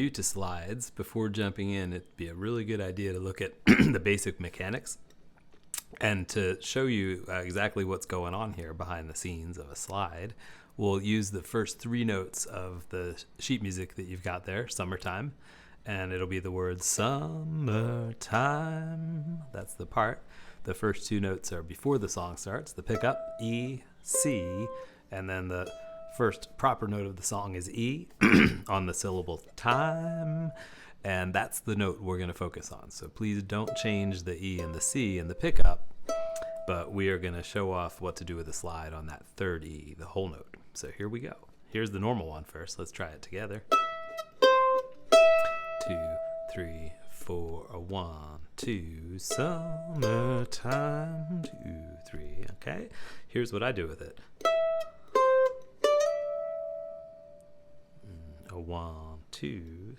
new to slides, before jumping in, it'd be a really good idea to look at the basic mechanics and to show you exactly what's going on here behind the scenes of a slide. We'll use the first 3 notes of the sheet music that you've got there, Summertime, and it'll be the word summertime. That's the part. The first 2 notes are before the song starts, the pickup, E, C, and then the first proper note of the song is E on the syllable time, and that's the note we're going to focus on. So please don't change the E and the C in the pickup, but we are going to show off what to do with the slide on that third E, the whole note. So here we go. Here's the normal one first. Let's try it together. 2, 3, 4, 1, 2, summertime, 2, 3. Okay, here's what I do with it. 1, 2.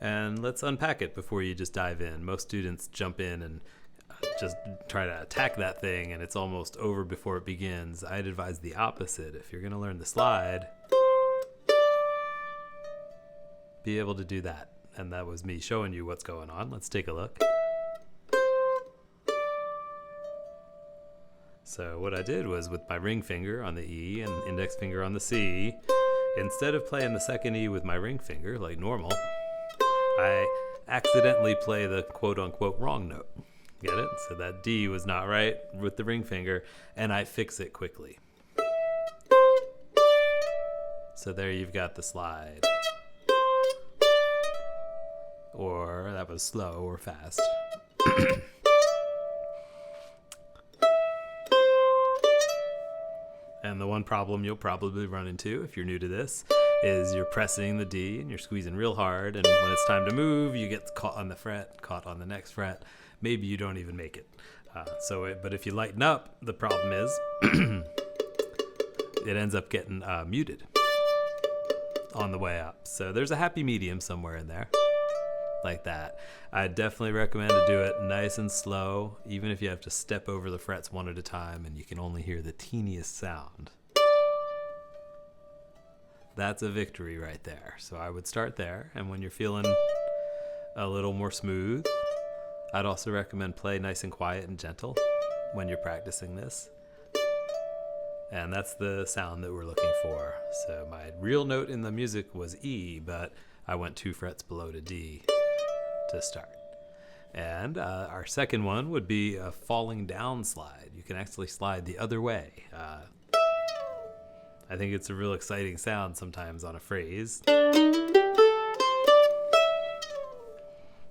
And let's unpack it before you just dive in. Most students jump in and just try to attack that thing, and it's almost over before it begins. I'd advise the opposite. If you're going to learn the slide, be able to do that. And that was me showing you what's going on. Let's take a look. So what I did was, with my ring finger on the E and index finger on the C, instead of playing the second E with my ring finger like normal, I accidentally play the quote-unquote wrong note. Get it? So that D was not right with the ring finger, and I fix it quickly. So there you've got the slide. Or that was slow or fast. And the one problem you'll probably run into if you're new to this is you're pressing the D and you're squeezing real hard, and when it's time to move, you get caught on the fret, caught on the next fret. Maybe you don't even make it. But if you lighten up, the problem is it ends up getting muted on the way up. So there's a happy medium somewhere in there, like that. I definitely recommend to do it nice and slow, even if you have to step over the frets one at a time and you can only hear the teeniest sound. That's a victory right there. So I would start there, and when you're feeling a little more smooth, I'd also recommend play nice and quiet and gentle when you're practicing this. And that's the sound that we're looking for. So my real note in the music was E, but I went 2 frets below to D to start. And our second one would be a falling down slide. You can actually slide the other way. I think it's a real exciting sound sometimes on a phrase.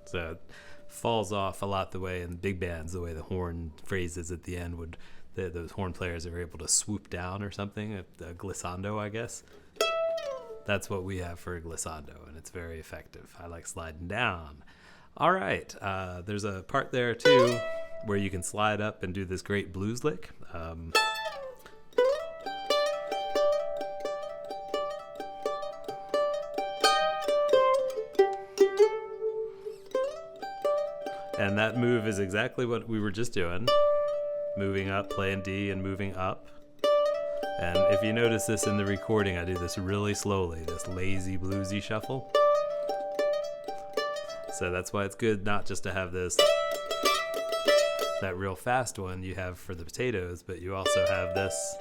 So it falls off a lot the way in big bands, the way the horn phrases at the end would, those horn players are able to swoop down or something, a glissando, I guess. That's what we have for a glissando, and it's very effective. I like sliding down. All right, there's a part there too where you can slide up and do this great blues lick. And that move is exactly what we were just doing. Moving up, playing D, and moving up. And if you notice this in the recording, I do this really slowly, this lazy bluesy shuffle. So that's why it's good not just to have this, that real fast one you have for the potatoes, but you also have this.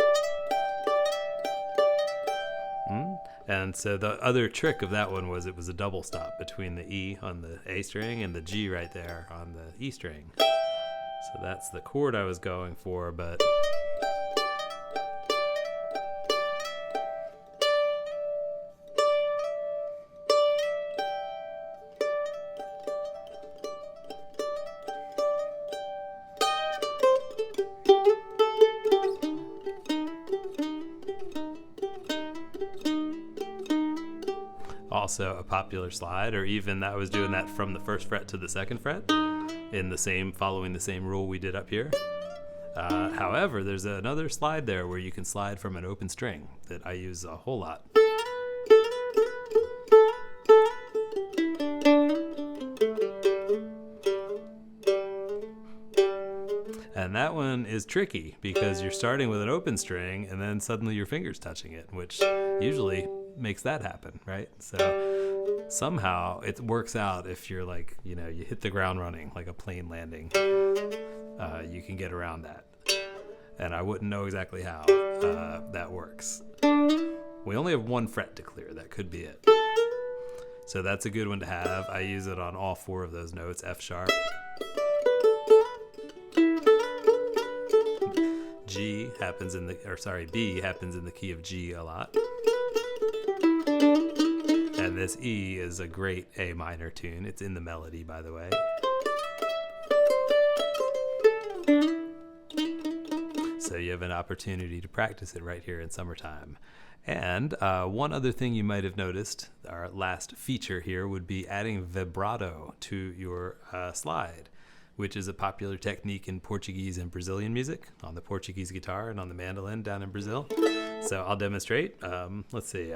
And so the other trick of that one was it was a double stop between the E on the A string and the G right there on the E string. So that's the chord I was going for, but also a popular slide, or even I was doing that from the first fret to the second fret in the same, following the same rule we did up here. However, there's another slide there where you can slide from an open string that I use a whole lot. And that one is tricky because you're starting with an open string and then suddenly your finger's touching it, which usually makes that happen, right? So somehow it works out if you're like, you hit the ground running like a plane landing. You can get around that. And I wouldn't know exactly how that works. We only have one fret to clear. That could be it. So that's a good one to have. I use it on all 4 of those notes. F sharp, B happens in the key of G a lot. And this E is a great A minor tune. It's in the melody, by the way. So you have an opportunity to practice it right here in summertime. And one other thing you might have noticed, our last feature here would be adding vibrato to your slide, which is a popular technique in Portuguese and Brazilian music, on the Portuguese guitar and on the mandolin down in Brazil. So I'll demonstrate. Let's see.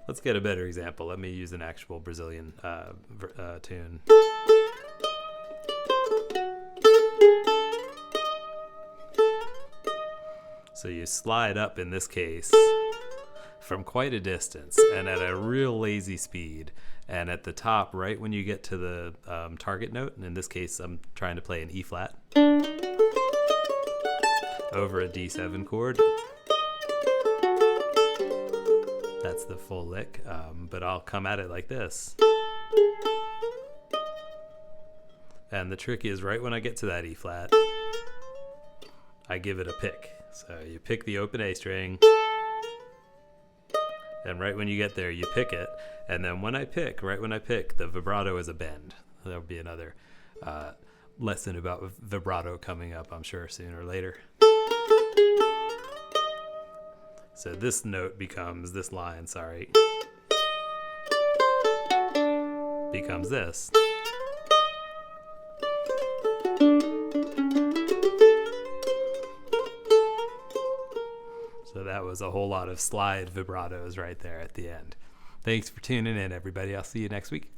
Let's get a better example. Let me use an actual Brazilian tune. So you slide up, in this case, from quite a distance and at a real lazy speed. And at the top, right when you get to the target note, and in this case, I'm trying to play an E flat over a D7 chord. That's the full lick, but I'll come at it like this. And the trick is right when I get to that E flat, I give it a pick. So you pick the open A string, and right when you get there, you pick it. And then right when I pick, the vibrato is a bend. There'll be another lesson about vibrato coming up, I'm sure, sooner or later. So this line, becomes this. So that was a whole lot of slide vibratos right there at the end. Thanks for tuning in, everybody. I'll see you next week.